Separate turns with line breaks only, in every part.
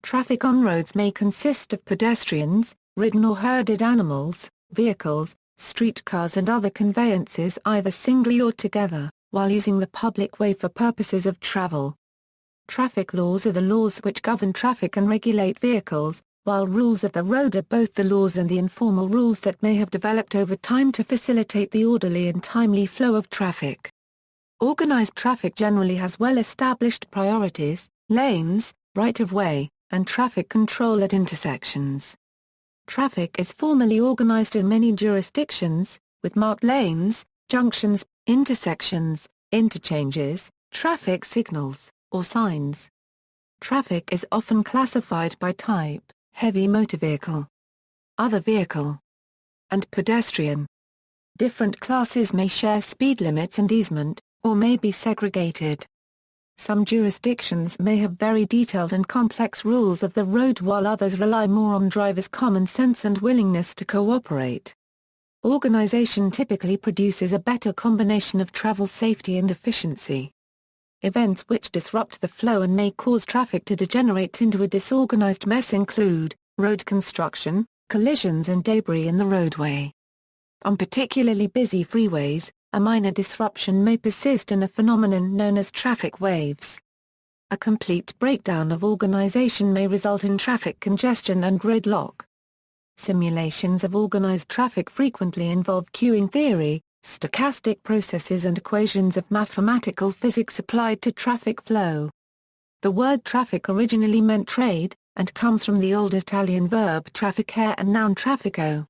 Traffic on roads may consist of pedestrians, ridden or herded animals, vehicles, streetcars and other conveyances either singly or together, while using the public way for purposes of travel. Traffic laws are the laws which govern traffic and regulate vehicles, while rules of the road are both the laws and the informal rules that may have developed over time to facilitate the orderly and timely flow of traffic. Organized traffic generally has well-established priorities, lanes, right-of-way, and traffic control at intersections. Traffic is formally organized in many jurisdictions, with marked lanes, junctions, intersections, interchanges, traffic signals, or signs. Traffic is often classified by type: heavy motor vehicle, other vehicle, and pedestrian. Different classes may share speed limits and easement, or may be segregated. Some jurisdictions may have very detailed and complex rules of the road while others rely more on drivers' common sense and willingness to cooperate. Organization typically produces a better combination of travel safety and efficiency. Events which disrupt the flow and may cause traffic to degenerate into a disorganized mess include road construction, collisions and debris in the roadway. On particularly busy freeways, a minor disruption may persist in a phenomenon known as traffic waves. A complete breakdown of organization may result in traffic congestion and gridlock. Simulations of organized traffic frequently involve queuing theory, stochastic processes and equations of mathematical physics applied to traffic flow. The word traffic originally meant trade, and comes from the Old Italian verb trafficare and noun traffico.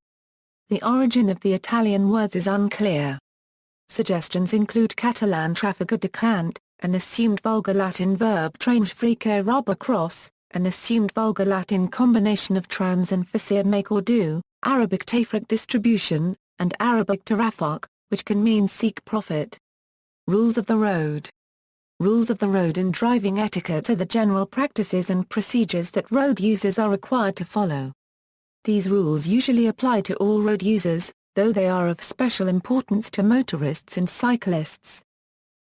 The origin of the Italian words is unclear. Suggestions include Catalan traffico de cant, an assumed Vulgar Latin verb transfricare rubber cross, an assumed Vulgar Latin combination of trans and facere make or do, Arabic tafriq distribution, and Arabic tarafuk, which can mean seek profit. Rules of the road. Rules of the road and driving etiquette are the general practices and procedures that road users are required to follow. These rules usually apply to all road users, though they are of special importance to motorists and cyclists.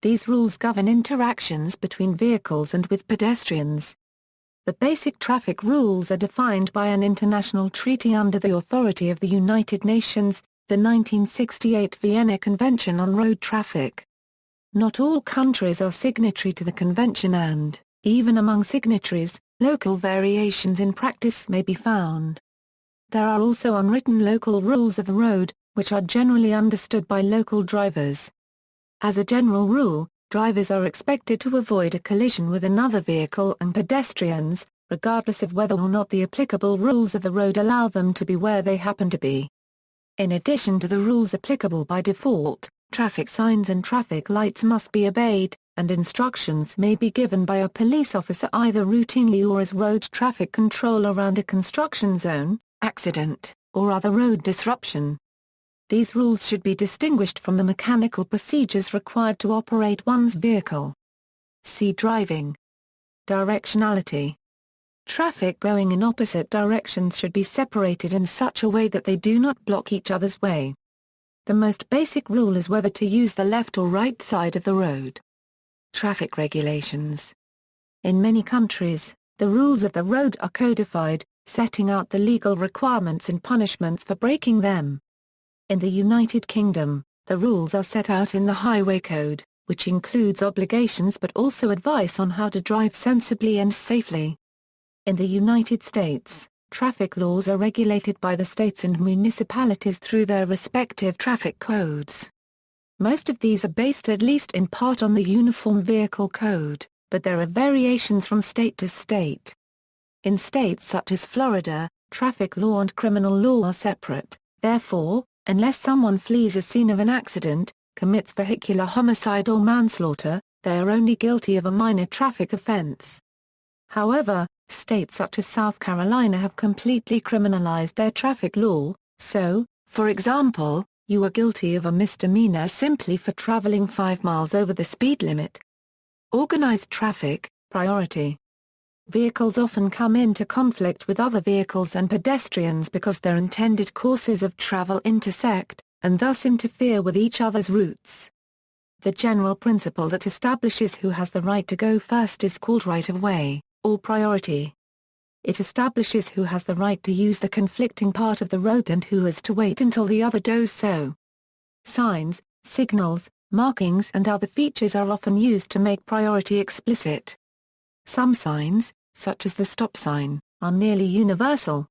These rules govern interactions between vehicles and with pedestrians. The basic traffic rules are defined by an international treaty under the authority of the United Nations, the 1968 Vienna Convention on Road Traffic. Not all countries are signatory to the convention and, even among signatories, local variations in practice may be found. There are also unwritten local rules of the road, which are generally understood by local drivers. As a general rule, drivers are expected to avoid a collision with another vehicle and pedestrians, regardless of whether or not the applicable rules of the road allow them to be where they happen to be. In addition to the rules applicable by default, traffic signs and traffic lights must be obeyed, and instructions may be given by a police officer either routinely or as road traffic control around a construction zone, accident, or other road disruption. These rules should be distinguished from the mechanical procedures required to operate one's vehicle. See driving. Directionality. Traffic going in opposite directions should be separated in such a way that they do not block each other's way. The most basic rule is whether to use the left or right side of the road. Traffic regulations. In many countries, the rules of the road are codified, setting out the legal requirements and punishments for breaking them. In the United Kingdom, the rules are set out in the Highway Code, which includes obligations but also advice on how to drive sensibly and safely. In the United States, traffic laws are regulated by the states and municipalities through their respective traffic codes. Most of these are based at least in part on the Uniform Vehicle Code, but there are variations from state to state. In states such as Florida, traffic law and criminal law are separate, therefore, unless someone flees a scene of an accident, commits vehicular homicide or manslaughter, they are only guilty of a minor traffic offense. However, states such as South Carolina have completely criminalized their traffic law, so, for example, you are guilty of a misdemeanor simply for traveling 5 miles over the speed limit. Organized traffic, priority. Vehicles often come into conflict with other vehicles and pedestrians because their intended courses of travel intersect, and thus interfere with each other's routes. The general principle that establishes who has the right to go first is called right-of-way, or priority. it establishes who has the right to use the conflicting part of the road and who is to wait until the other does so. Signs, signals, markings and other features are often used to make priority explicit. Some signs, such as the stop sign, are nearly universal.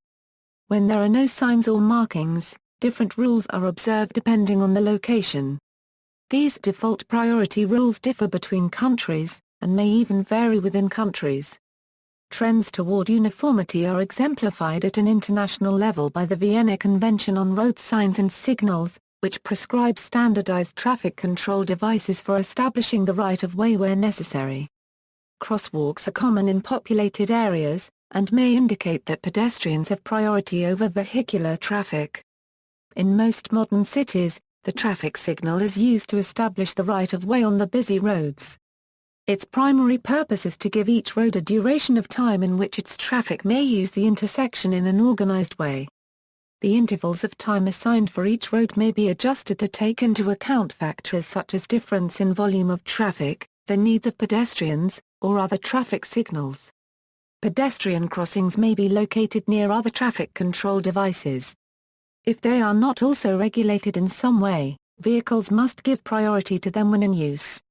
When there are no signs or markings, different rules are observed depending on the location. These default priority rules differ between countries, and may even vary within countries. Trends toward uniformity are exemplified at an international level by the Vienna Convention on Road Signs and Signals, which prescribes standardized traffic control devices for establishing the right-of-way where necessary. Crosswalks are common in populated areas, and may indicate that pedestrians have priority over vehicular traffic. In most modern cities, the traffic signal is used to establish the right-of-way on the busy roads. Its primary purpose is to give each road a duration of time in which its traffic may use the intersection in an organized way. The intervals of time assigned for each road may be adjusted to take into account factors such as difference in volume of traffic, the needs of pedestrians, or other traffic signals. Pedestrian crossings may be located near other traffic control devices. If they are not also regulated in some way, vehicles must give priority to them when in use.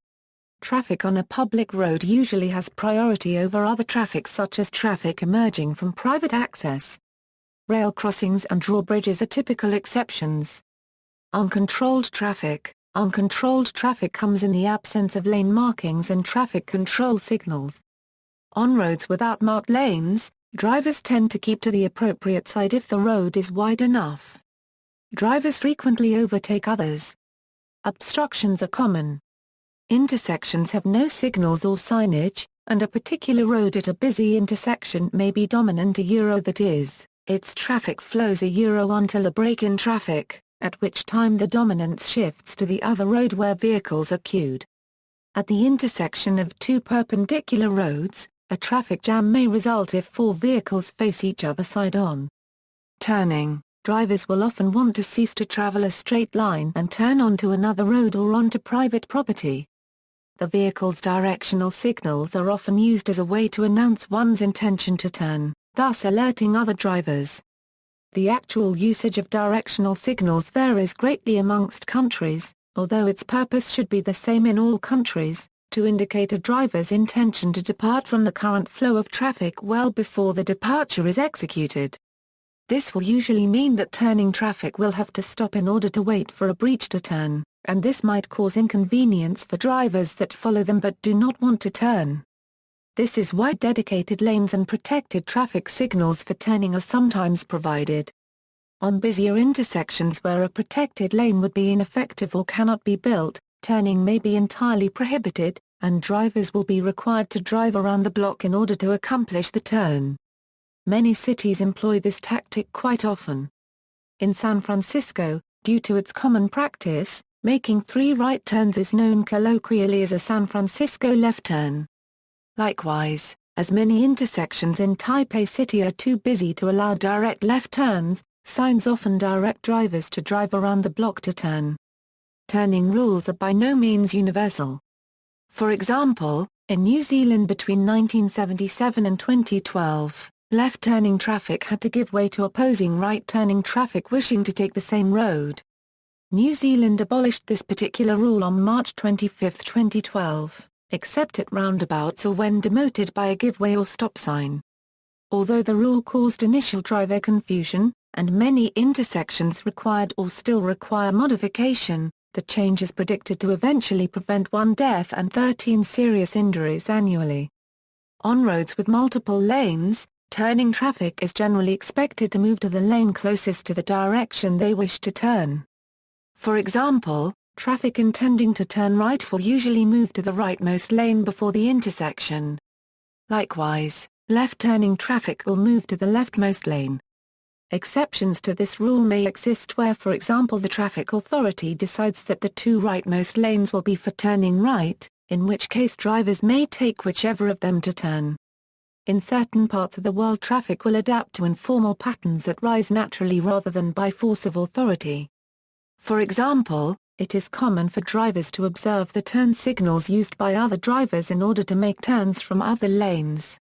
Traffic on a public road usually has priority over other traffic such as traffic emerging from private access. Rail crossings and drawbridges are typical exceptions. Uncontrolled traffic. Uncontrolled traffic comes in the absence of lane markings and traffic control signals. On roads without marked lanes, drivers tend to keep to the appropriate side if the road is wide enough. Drivers frequently overtake others. Obstructions are common. Intersections have no signals or signage, and a particular road at a busy intersection may be dominant that is, its traffic flows until a break in traffic, at which time the dominance shifts to the other road where vehicles are queued. At the intersection of two perpendicular roads, a traffic jam may result if four vehicles face each other side-on. Turning. Drivers will often want to cease to travel a straight line and turn onto another road or onto private property. The vehicle's directional signals are often used as a way to announce one's intention to turn, thus alerting other drivers. The actual usage of directional signals varies greatly amongst countries, although its purpose should be the same in all countries, to indicate a driver's intention to depart from the current flow of traffic well before the departure is executed. This will usually mean that turning traffic will have to stop in order to wait for a breach to turn, and this might cause inconvenience for drivers that follow them but do not want to turn. This is why dedicated lanes and protected traffic signals for turning are sometimes provided. On busier intersections where a protected lane would be ineffective or cannot be built, turning may be entirely prohibited, and drivers will be required to drive around the block in order to accomplish the turn. Many cities employ this tactic quite often. In San Francisco, due to its common practice, making three right turns is known colloquially as a San Francisco left turn. Likewise, as many intersections in Taipei City are too busy to allow direct left turns, signs often direct drivers to drive around the block to turn. Turning rules are by no means universal. For example, in New Zealand between 1977 and 2012, left-turning traffic had to give way to opposing right-turning traffic wishing to take the same road. New Zealand abolished this particular rule on March 25, 2012, except at roundabouts or when demoted by a give-way or stop sign. Although the rule caused initial driver confusion, and many intersections required or still require modification, the change is predicted to eventually prevent 1 death and 13 serious injuries annually. On roads with multiple lanes, turning traffic is generally expected to move to the lane closest to the direction they wish to turn. For example, traffic intending to turn right will usually move to the rightmost lane before the intersection. Likewise, left-turning traffic will move to the leftmost lane. Exceptions to this rule may exist where, for example, the traffic authority decides that the two rightmost lanes will be for turning right, in which case drivers may take whichever of them to turn. In certain parts of the world, traffic will adapt to informal patterns that rise naturally rather than by force of authority. For example, it is common for drivers to observe the turn signals used by other drivers in order to make turns from other lanes.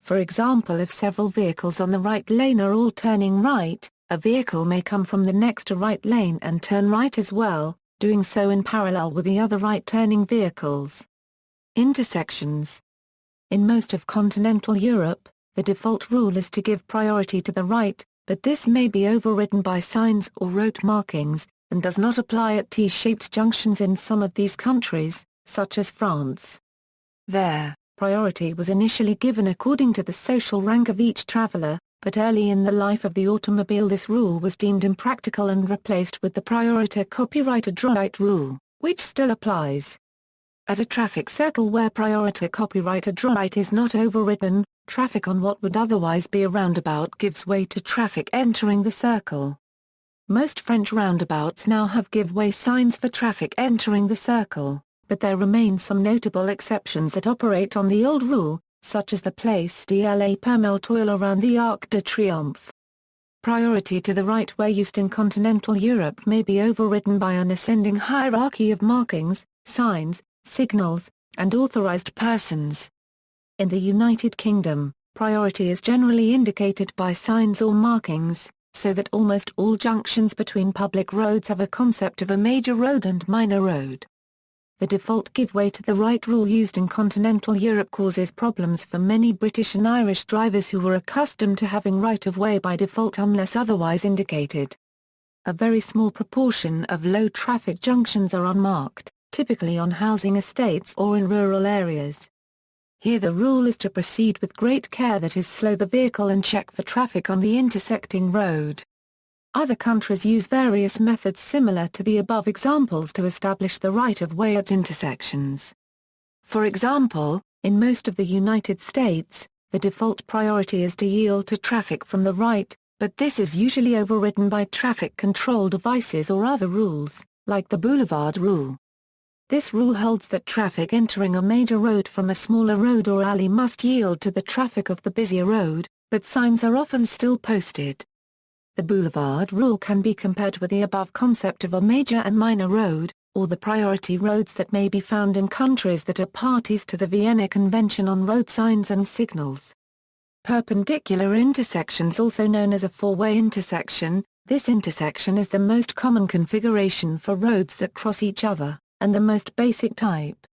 For example, if several vehicles on the right lane are all turning right, a vehicle may come from the next to right lane and turn right as well, doing so in parallel with the other right-turning vehicles. Intersections. In most of continental Europe, the default rule is to give priority to the right, but this may be overridden by signs or road markings, and does not apply at T-shaped junctions in some of these countries, such as France. There, priority was initially given according to the social rank of each traveler, but early in the life of the automobile this rule was deemed impractical and replaced with the priority copyright adroit rule, which still applies. At a traffic circle where priority copyright adroit is not overridden, traffic on what would otherwise be a roundabout gives way to traffic entering the circle. Most French roundabouts now have give-way signs for traffic entering the circle, but there remain some notable exceptions that operate on the old rule, such as the Place de la Permelle around the Arc de Triomphe. Priority to the right where used in continental Europe may be overridden by an ascending hierarchy of markings, signs, signals, and authorized persons. In the United Kingdom, priority is generally indicated by signs or markings, so that almost all junctions between public roads have a concept of a major road and minor road. The default give way to the right rule used in continental Europe causes problems for many British and Irish drivers who were accustomed to having right-of-way by default unless otherwise indicated. A very small proportion of low-traffic junctions are unmarked, typically on housing estates or in rural areas. Here the rule is to proceed with great care, that is, slow the vehicle and check for traffic on the intersecting road. Other countries use various methods similar to the above examples to establish the right-of-way at intersections. For example, in most of the United States, the default priority is to yield to traffic from the right, but this is usually overridden by traffic control devices or other rules, like the Boulevard Rule. This rule holds that traffic entering a major road from a smaller road or alley must yield to the traffic of the busier road, but signs are often still posted. The Boulevard Rule can be compared with the above concept of a major and minor road, or the priority roads that may be found in countries that are parties to the Vienna Convention on road signs and signals. Perpendicular intersections, also known as a four-way intersection, this intersection is the most common configuration for roads that cross each other, and the most basic type.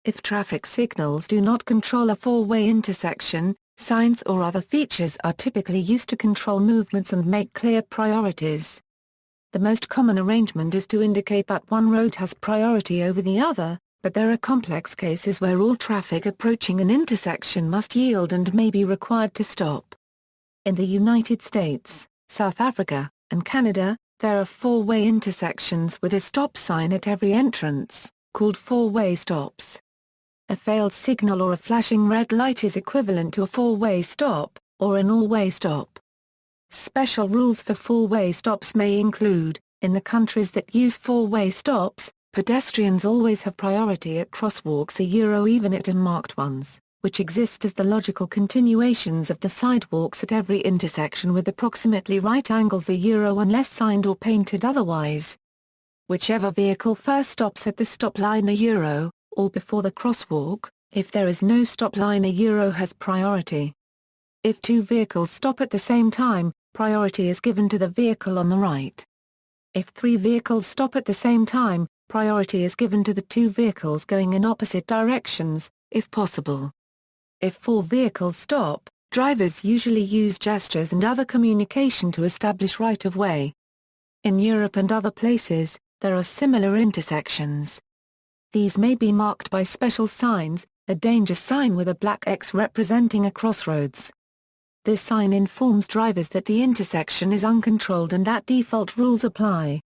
If traffic signals do not control a four-way intersection, signs or other features are typically used to control movements and make clear priorities. The most common arrangement is to indicate that one road has priority over the other, but there are complex cases where all traffic approaching an intersection must yield and may be required to stop. In the United States, South Africa, and Canada, there are four-way intersections with a stop sign at every entrance, called four-way stops. A failed signal or a flashing red light is equivalent to a four-way stop, or an all-way stop. Special rules for four-way stops may include, in the countries that use four-way stops, pedestrians always have priority at crosswalks even at unmarked ones, which exist as the logical continuations of the sidewalks at every intersection with approximately right angles unless signed or painted otherwise. Whichever vehicle first stops at the stop line or before the crosswalk, if there is no stop line has priority. If two vehicles stop at the same time, priority is given to the vehicle on the right. If three vehicles stop at the same time, priority is given to the two vehicles going in opposite directions, if possible. If four vehicles stop, drivers usually use gestures and other communication to establish right-of-way. In Europe and other places, there are similar intersections. These may be marked by special signs, a danger sign with a black X representing a crossroads. This sign informs drivers that the intersection is uncontrolled and that default rules apply.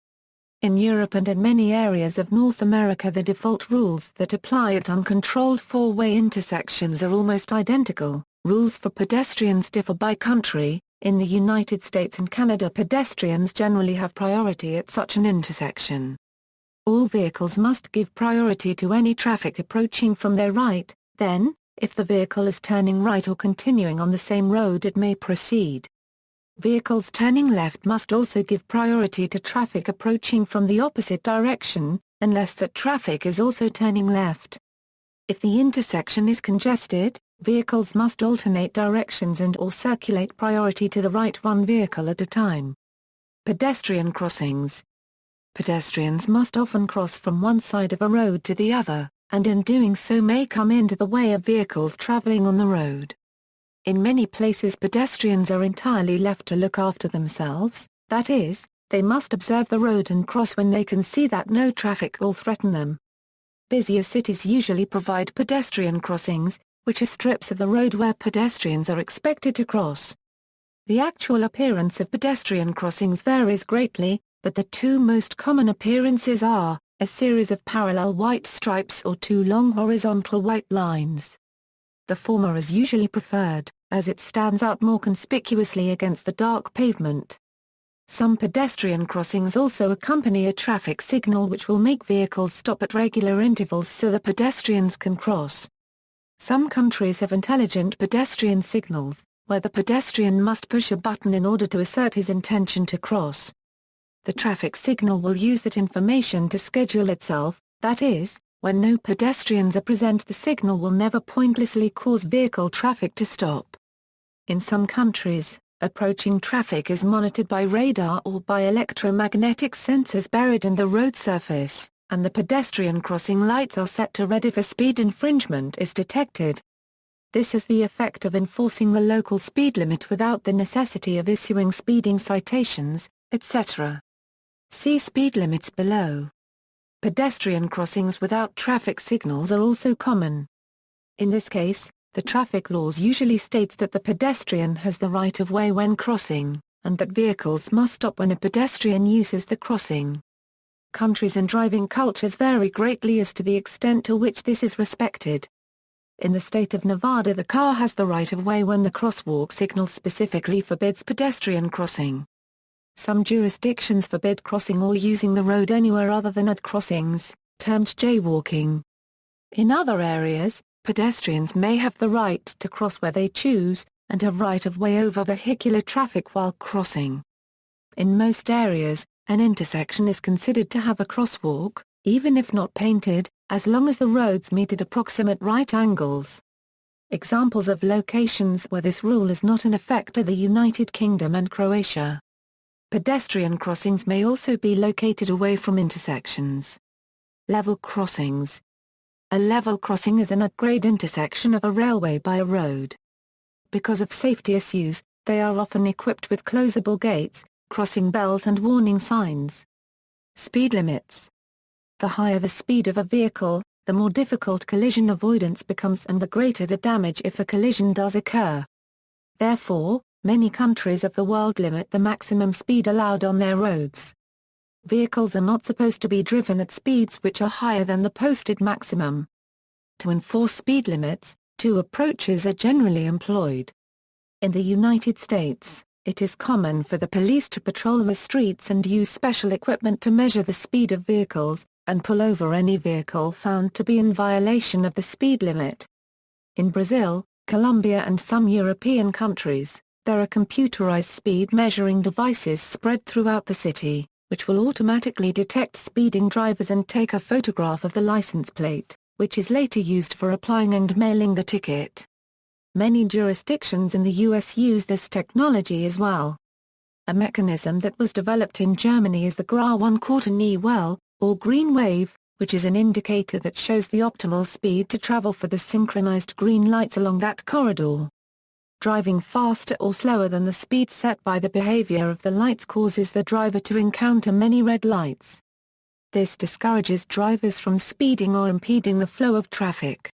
In Europe and in many areas of North America, the default rules that apply at uncontrolled four-way intersections are almost identical. Rules for pedestrians differ by country. In the United States and Canada, pedestrians generally have priority at such an intersection. All vehicles must give priority to any traffic approaching from their right, then, if the vehicle is turning right or continuing on the same road, it may proceed. Vehicles turning left must also give priority to traffic approaching from the opposite direction, unless that traffic is also turning left. If the intersection is congested, Vehicles must alternate directions and/or circulate priority to the right one vehicle at a time. Pedestrian crossings. Pedestrians must often cross from one side of a road to the other, and in doing so may come into the way of vehicles traveling on the road. In many places pedestrians are entirely left to look after themselves, that is, they must observe the road and cross when they can see that no traffic will threaten them. Busier cities usually provide pedestrian crossings, which are strips of the road where pedestrians are expected to cross. The actual appearance of pedestrian crossings varies greatly, but the two most common appearances are a series of parallel white stripes or two long horizontal white lines. The former is usually preferred, as it stands out more conspicuously against the dark pavement. Some pedestrian crossings also accompany a traffic signal which will make vehicles stop at regular intervals so the pedestrians can cross. Some countries have intelligent pedestrian signals, where the pedestrian must push a button in order to assert his intention to cross. The traffic signal will use that information to schedule itself, that is, when no pedestrians are present the signal will never pointlessly cause vehicle traffic to stop. In some countries, approaching traffic is monitored by radar or by electromagnetic sensors buried in the road surface, and the pedestrian crossing lights are set to red if a speed infringement is detected. This has the effect of enforcing the local speed limit without the necessity of issuing speeding citations, etc. See speed limits below. Pedestrian crossings without traffic signals are also common. In this case, the traffic laws usually states that the pedestrian has the right of way when crossing, and that vehicles must stop when a pedestrian uses the crossing. Countries and driving cultures vary greatly as to the extent to which this is respected. In the state of Nevada, the car has the right of way when the crosswalk signal specifically forbids pedestrian crossing. Some jurisdictions forbid crossing or using the road anywhere other than at crossings, termed jaywalking. In other areas, pedestrians may have the right to cross where they choose, and have right of way over vehicular traffic while crossing. In most areas, an intersection is considered to have a crosswalk, even if not painted, as long as the roads meet at approximate right angles. Examples of locations where this rule is not in effect are the United Kingdom and Croatia. Pedestrian crossings may also be located away from intersections. Level crossings. A level crossing is an at-grade intersection of a railway by a road. Because of safety issues, they are often equipped with closable gates, crossing bells and warning signs. Speed limits. The higher the speed of a vehicle, the more difficult collision avoidance becomes and the greater the damage if a collision does occur. Therefore, many countries of the world limit the maximum speed allowed on their roads. Vehicles are not supposed to be driven at speeds which are higher than the posted maximum. To enforce speed limits, two approaches are generally employed. In the United States, it is common for the police to patrol the streets and use special equipment to measure the speed of vehicles, and pull over any vehicle found to be in violation of the speed limit. In Brazil, Colombia and some European countries, there are computerized speed measuring devices spread throughout the city, which will automatically detect speeding drivers and take a photograph of the license plate, which is later used for applying and mailing the ticket. Many jurisdictions in the U.S. use this technology as well. A mechanism that was developed in Germany is the GRA 1/4 knee well, or green wave, which is an indicator that shows the optimal speed to travel for the synchronized green lights along that corridor. Driving faster or slower than the speed set by the behavior of the lights causes the driver to encounter many red lights. This discourages drivers from speeding or impeding the flow of traffic.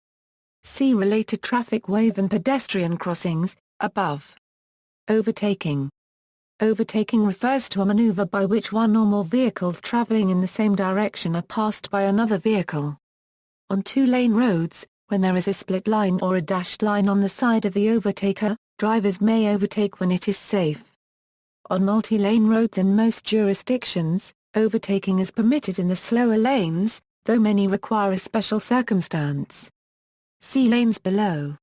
See related traffic wave and pedestrian crossings, above. Overtaking. Overtaking refers to a maneuver by which one or more vehicles traveling in the same direction are passed by another vehicle. On two-lane roads, when there is a split line or a dashed line on the side of the overtaker, drivers may overtake when it is safe. On multi-lane roads in most jurisdictions, overtaking is permitted in the slower lanes, though many require a special circumstance. See lanes below.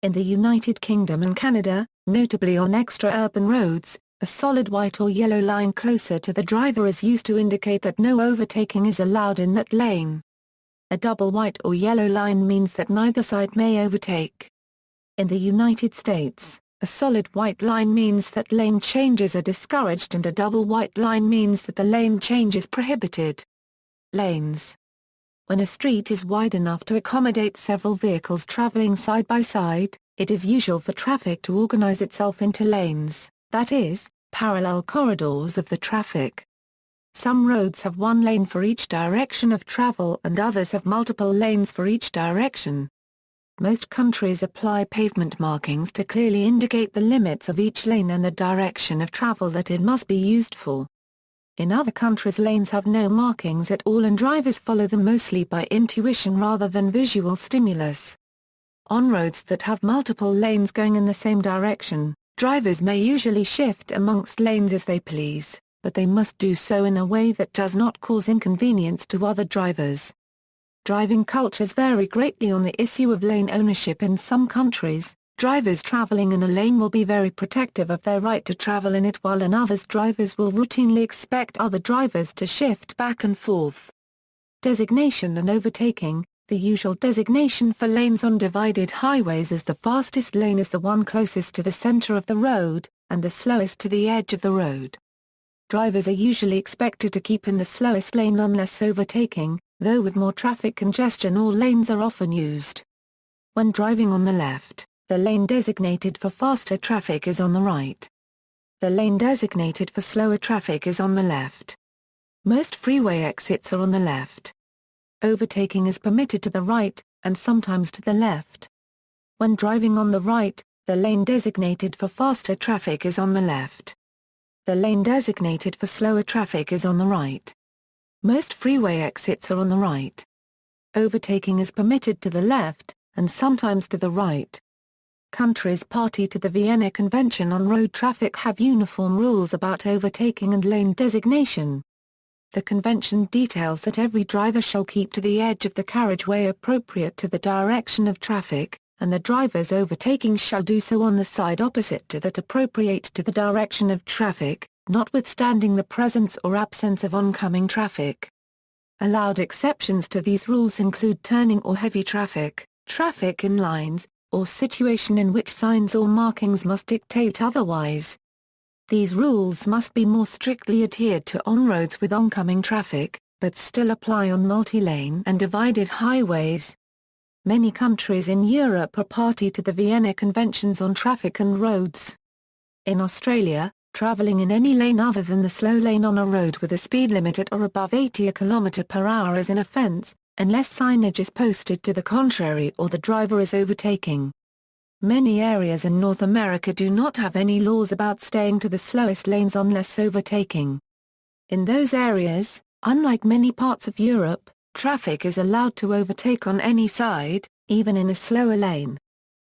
In the United Kingdom and Canada, notably on extra-urban roads, a solid white or yellow line closer to the driver is used to indicate that no overtaking is allowed in that lane. A double white or yellow line means that neither side may overtake. In the United States, a solid white line means that lane changes are discouraged and a double white line means that the lane change is prohibited. Lanes. When a street is wide enough to accommodate several vehicles traveling side by side, it is usual for traffic to organize itself into lanes, that is, parallel corridors of the traffic. Some roads have one lane for each direction of travel and others have multiple lanes for each direction. Most countries apply pavement markings to clearly indicate the limits of each lane and the direction of travel that it must be used for. In other countries lanes have no markings at all and drivers follow them mostly by intuition rather than visual stimulus. On roads that have multiple lanes going in the same direction, drivers may usually shift amongst lanes as they please, but they must do so in a way that does not cause inconvenience to other drivers. Driving cultures vary greatly on the issue of lane ownership in some countries. Drivers traveling in a lane will be very protective of their right to travel in it while in others drivers will routinely expect other drivers to shift back and forth. Designation and overtaking. The usual designation for lanes on divided highways is the fastest lane is the one closest to the center of the road, and the slowest to the edge of the road. Drivers are usually expected to keep in the slowest lane unless overtaking, though with more traffic congestion all lanes are often used. When driving on the left, the lane designated for faster traffic is on the right. The lane designated for slower traffic is on the left. Most freeway exits are on the left. Overtaking is permitted to the right, and sometimes to the left. When driving on the right, the lane designated for faster traffic is on the left. The lane designated for slower traffic is on the right. Most freeway exits are on the right. Overtaking is permitted to the left, and sometimes to the right. Countries party to the Vienna Convention on road traffic have uniform rules about overtaking and lane designation. The convention details that every driver shall keep to the edge of the carriageway appropriate to the direction of traffic, and the drivers overtaking shall do so on the side opposite to that appropriate to the direction of traffic, notwithstanding the presence or absence of oncoming traffic. Allowed exceptions to these rules include turning or heavy traffic, traffic in lines, or situation in which signs or markings must dictate otherwise. These rules must be more strictly adhered to on roads with oncoming traffic, but still apply on multi-lane and divided highways. Many countries in Europe are party to the Vienna Conventions on Traffic and Roads. In Australia, travelling in any lane other than the slow lane on a road with a speed limit at or above 80 km/h is an offence, unless signage is posted to the contrary or the driver is overtaking. Many areas in North America do not have any laws about staying to the slowest lanes unless overtaking. In those areas, unlike many parts of Europe, traffic is allowed to overtake on any side, even in a slower lane.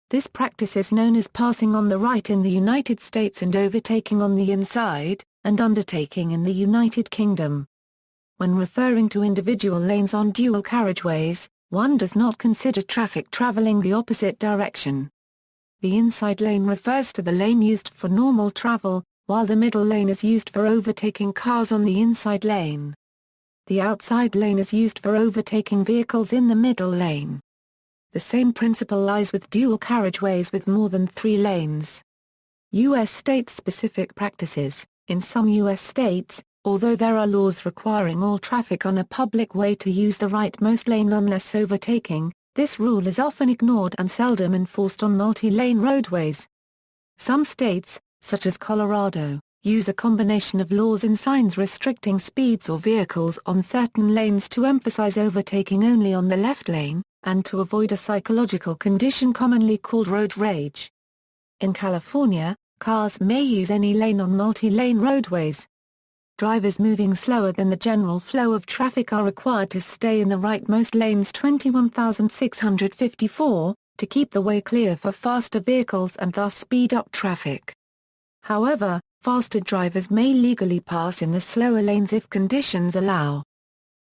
This practice is known as passing on the right in the United States and overtaking on the inside, and undertaking in the United Kingdom. When referring to individual lanes on dual carriageways, one does not consider traffic traveling the opposite direction. The inside lane refers to the lane used for normal travel, while the middle lane is used for overtaking cars on the inside lane. The outside lane is used for overtaking vehicles in the middle lane. The same principle lies with dual carriageways with more than 3 lanes. U.S. state-specific practices. In some U.S. states, although there are laws requiring all traffic on a public way to use the rightmost lane unless overtaking, this rule is often ignored and seldom enforced on multi-lane roadways. Some states, such as Colorado, use a combination of laws and signs restricting speeds or vehicles on certain lanes to emphasize overtaking only on the left lane, and to avoid a psychological condition commonly called road rage. In California, cars may use any lane on multi-lane roadways. Drivers moving slower than the general flow of traffic are required to stay in the rightmost lanes 21,654, to keep the way clear for faster vehicles and thus speed up traffic. However, faster drivers may legally pass in the slower lanes if conditions allow.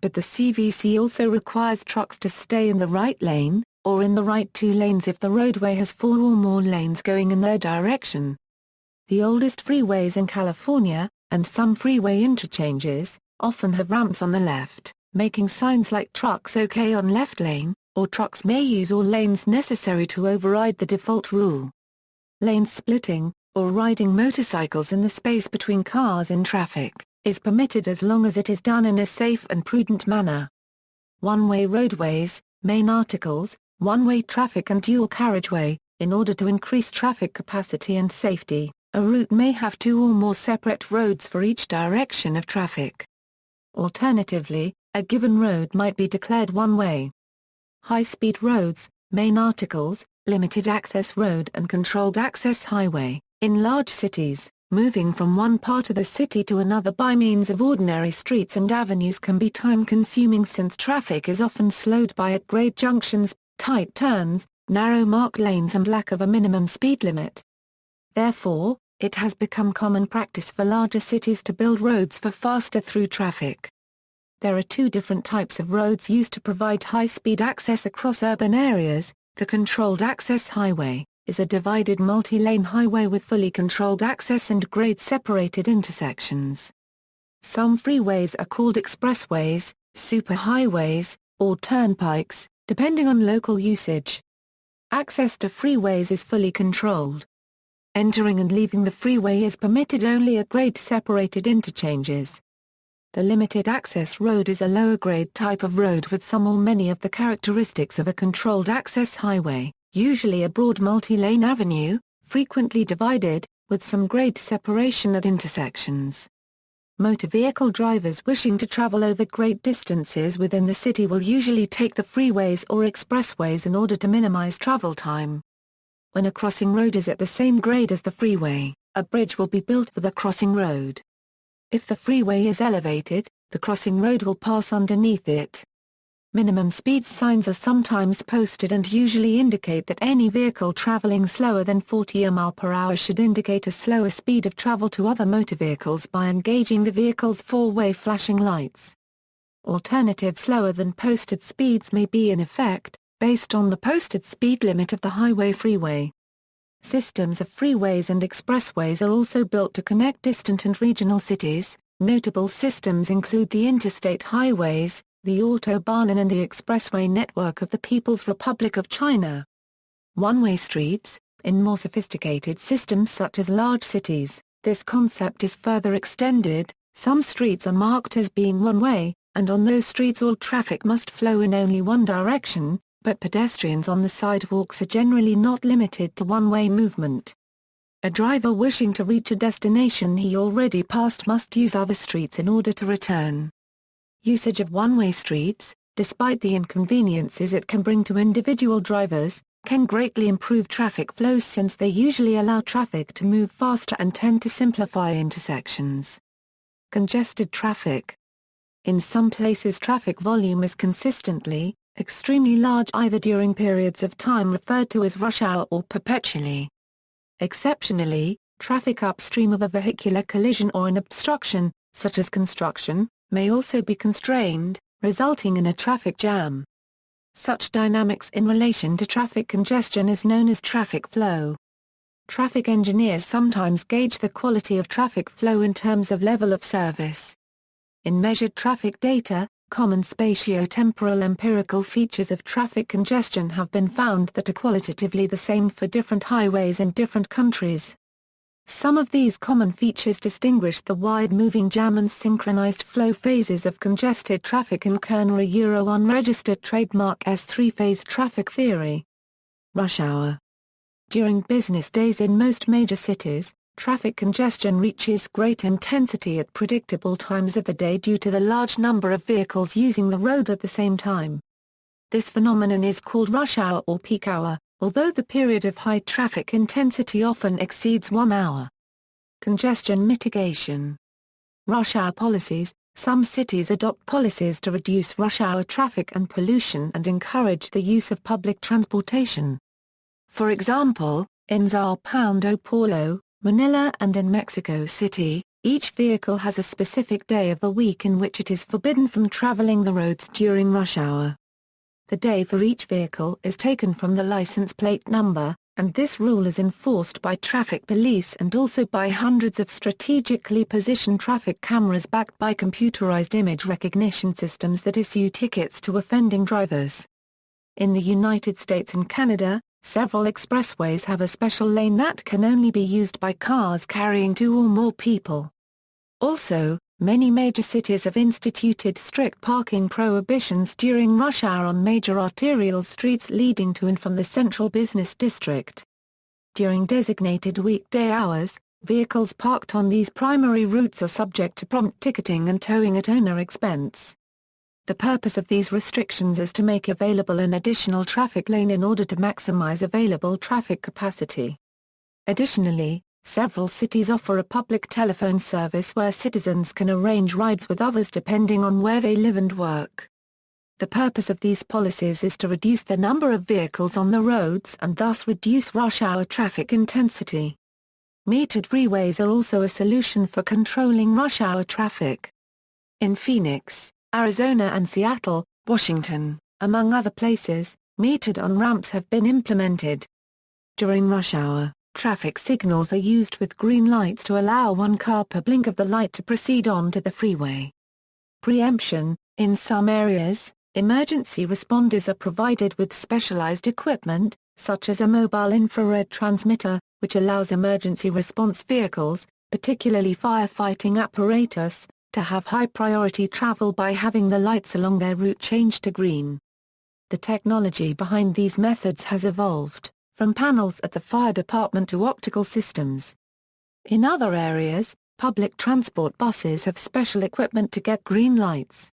But the CVC also requires trucks to stay in the right lane, or in the right 2 lanes if the roadway has 4 or more lanes going in their direction. The oldest freeways in California, and some freeway interchanges, often have ramps on the left, making signs like "Trucks OK" on left lane, or trucks may use all lanes necessary to override the default rule. Lane splitting, or riding motorcycles in the space between cars in traffic, is permitted as long as it is done in a safe and prudent manner. One-way roadways, main articles, one-way traffic and dual carriageway. In order to increase traffic capacity and safety, a route may have two or more separate roads for each direction of traffic. Alternatively, a given road might be declared one-way. High-speed roads, main articles, limited access road and controlled access highway. In large cities, moving from one part of the city to another by means of ordinary streets and avenues can be time-consuming since traffic is often slowed by at-grade junctions, tight turns, narrow marked lanes and lack of a minimum speed limit. Therefore, it has become common practice for larger cities to build roads for faster through traffic. There are two different types of roads used to provide high-speed access across urban areas. The controlled access highway is a divided multi-lane highway with fully controlled access and grade-separated intersections. Some freeways are called expressways, superhighways, or turnpikes, depending on local usage. Access to freeways is fully controlled. Entering and leaving the freeway is permitted only at grade-separated interchanges. The limited access road is a lower-grade type of road with some or many of the characteristics of a controlled access highway, usually a broad multi-lane avenue, frequently divided, with some grade separation at intersections. Motor vehicle drivers wishing to travel over great distances within the city will usually take the freeways or expressways in order to minimize travel time. When a crossing road is at the same grade as the freeway, a bridge will be built for the crossing road. If the freeway is elevated, the crossing road will pass underneath it. Minimum speed signs are sometimes posted and usually indicate that any vehicle traveling slower than 40 mph should indicate a slower speed of travel to other motor vehicles by engaging the vehicle's four-way flashing lights. Alternative slower than posted speeds may be in effect, based on the posted speed limit of the highway freeway. Systems of freeways and expressways are also built to connect distant and regional cities. Notable systems include the interstate highways, the Autobahnen and the expressway network of the People's Republic of China. One-way streets, in more sophisticated systems such as large cities, this concept is further extended. Some streets are marked as being one-way, and on those streets all traffic must flow in only one direction, but pedestrians on the sidewalks are generally not limited to one-way movement. A driver wishing to reach a destination he already passed must use other streets in order to return. Usage of one-way streets, despite the inconveniences it can bring to individual drivers, can greatly improve traffic flows since they usually allow traffic to move faster and tend to simplify intersections. Congested traffic. In some places traffic volume is consistently, extremely large either during periods of time referred to as rush hour or perpetually. Exceptionally, traffic upstream of a vehicular collision or an obstruction, such as construction, may also be constrained, resulting in a traffic jam. Such dynamics in relation to traffic congestion is known as traffic flow. Traffic engineers sometimes gauge the quality of traffic flow in terms of level of service. In measured traffic data, common spatio-temporal empirical features of traffic congestion have been found that are qualitatively the same for different highways in different countries. Some of these common features distinguish the wide-moving jam and synchronized flow phases of congested traffic in Kerner Euro unregistered trademark as three-phase traffic theory. Rush hour. During business days in most major cities, traffic congestion reaches great intensity at predictable times of the day due to the large number of vehicles using the road at the same time. This phenomenon is called rush hour or peak hour, although the period of high traffic intensity often exceeds 1 hour. Congestion mitigation. Rush hour policies. Some cities adopt policies to reduce rush hour traffic and pollution and encourage the use of public transportation. For example, in Sao Paulo, Manila and in Mexico City, each vehicle has a specific day of the week in which it is forbidden from traveling the roads during rush hour. The day for each vehicle is taken from the license plate number, and this rule is enforced by traffic police and also by hundreds of strategically positioned traffic cameras backed by computerized image recognition systems that issue tickets to offending drivers. In the United States and Canada, several expressways have a special lane that can only be used by cars carrying 2 or more people. Also, many major cities have instituted strict parking prohibitions during rush hour on major arterial streets leading to and from the central business district. During designated weekday hours, vehicles parked on these primary routes are subject to prompt ticketing and towing at owner expense. The purpose of these restrictions is to make available an additional traffic lane in order to maximize available traffic capacity. Additionally, several cities offer a public telephone service where citizens can arrange rides with others depending on where they live and work. The purpose of these policies is to reduce the number of vehicles on the roads and thus reduce rush hour traffic intensity. Metered freeways are also a solution for controlling rush hour traffic. In Phoenix, Arizona and Seattle, Washington, among other places, metered on-ramps have been implemented. During rush hour, traffic signals are used with green lights to allow one car per blink of the light to proceed on to the freeway. Preemption: in some areas, emergency responders are provided with specialized equipment, such as a mobile infrared transmitter, which allows emergency response vehicles, particularly firefighting apparatus, to have high-priority travel by having the lights along their route changed to green. The technology behind these methods has evolved, from panels at the fire department to optical systems. In other areas, public transport buses have special equipment to get green lights.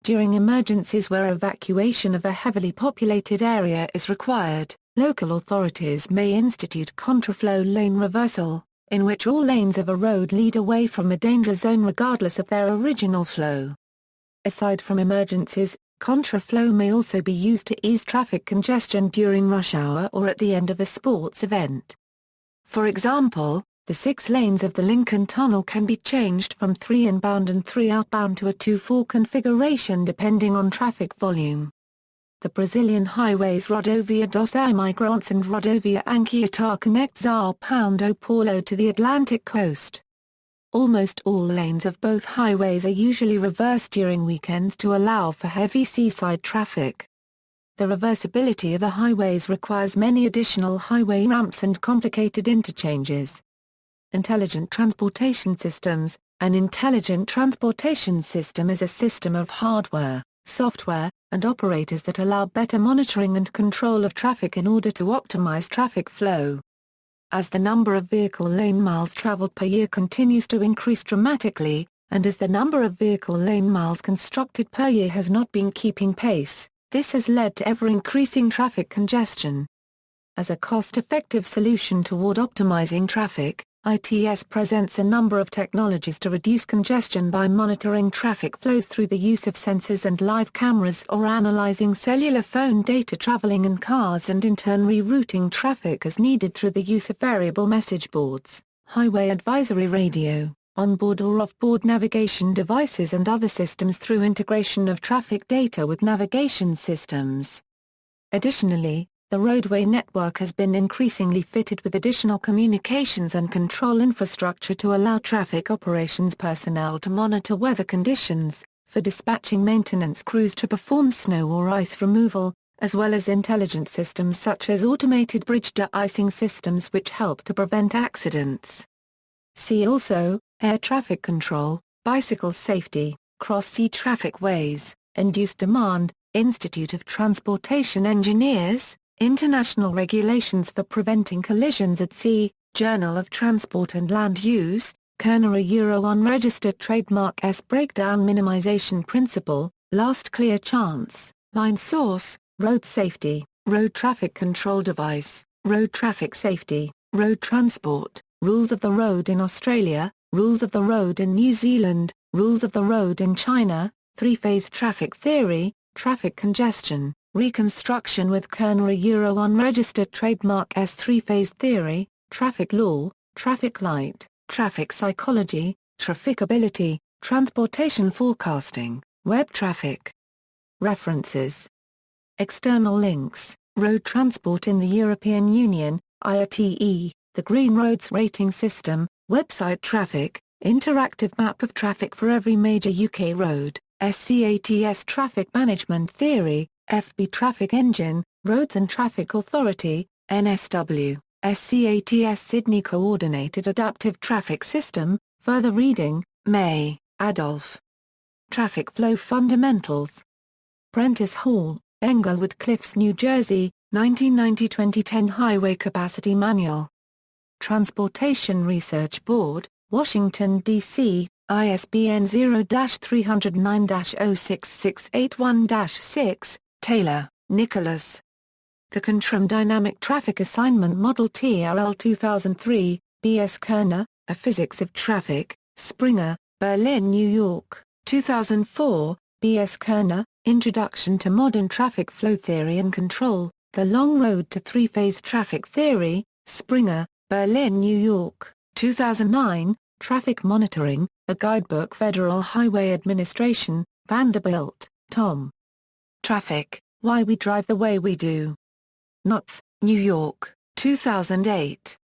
During emergencies where evacuation of a heavily populated area is required, local authorities may institute contraflow lane reversal, in which all lanes of a road lead away from a danger zone regardless of their original flow. Aside from emergencies, contraflow may also be used to ease traffic congestion during rush hour or at the end of a sports event. For example, the 6 lanes of the Lincoln Tunnel can be changed from 3 inbound and 3 outbound to a 2-4 configuration depending on traffic volume. The Brazilian highways Rodovia dos Imigrantes and Rodovia Anchieta connect São Paulo to the Atlantic coast. Almost all lanes of both highways are usually reversed during weekends to allow for heavy seaside traffic. The reversibility of the highways requires many additional highway ramps and complicated interchanges. Intelligent Transportation Systems: an intelligent transportation system is a system of hardware, software, and operators that allow better monitoring and control of traffic in order to optimize traffic flow. As the number of vehicle lane miles traveled per year continues to increase dramatically, and as the number of vehicle lane miles constructed per year has not been keeping pace, this has led to ever-increasing traffic congestion. As a cost-effective solution toward optimizing traffic, ITS presents a number of technologies to reduce congestion by monitoring traffic flows through the use of sensors and live cameras or analyzing cellular phone data traveling in cars and in turn rerouting traffic as needed through the use of variable message boards, highway advisory radio, onboard or off-board navigation devices and other systems through integration of traffic data with navigation systems. Additionally, the roadway network has been increasingly fitted with additional communications and control infrastructure to allow traffic operations personnel to monitor weather conditions, for dispatching maintenance crews to perform snow or ice removal, as well as intelligent systems such as automated bridge de-icing systems which help to prevent accidents. See also, air traffic control, bicycle safety, cross-sea traffic ways, induced demand, Institute of Transportation Engineers, International Regulations for Preventing Collisions at Sea, Journal of Transport and Land Use, Kerner Euro Unregistered Trademark S Breakdown Minimization Principle, Last Clear Chance, Line Source, Road Safety, Road Traffic Control Device, Road Traffic Safety, Road Transport, Rules of the Road in Australia, Rules of the Road in New Zealand, Rules of the Road in China, Three-Phase Traffic Theory, Traffic Congestion, Reconstruction with Kerner Euro Unregistered Trademark S Three-Phase Theory, Traffic Law, Traffic Light, Traffic Psychology, Trafficability, Transportation Forecasting, Web Traffic. References. External links, Road Transport in the European Union, IATE, the Green Roads Rating System, Website Traffic, Interactive Map of Traffic for every major UK road, SCATS Traffic Management Theory, FB Traffic Engine, Roads and Traffic Authority, NSW, SCATS Sydney Coordinated Adaptive Traffic System, further reading, May, Adolph. Traffic Flow Fundamentals. Prentice Hall, Englewood Cliffs, New Jersey, 1990-2010 Highway Capacity Manual. Transportation Research Board, Washington, D.C., ISBN 0-309-06681-6, Taylor, Nicholas. The Contram Dynamic Traffic Assignment Model TRL 2003, B.S. Kerner, A Physics of Traffic, Springer, Berlin, New York, 2004, B.S. Kerner, Introduction to Modern Traffic Flow Theory and Control, The Long Road to Three-Phase Traffic Theory, Springer, Berlin, New York, 2009, Traffic Monitoring, A Guidebook, Federal Highway Administration, Vanderbilt, Tom. Traffic, Why We Drive the Way We Do. Knopf, New York, 2008.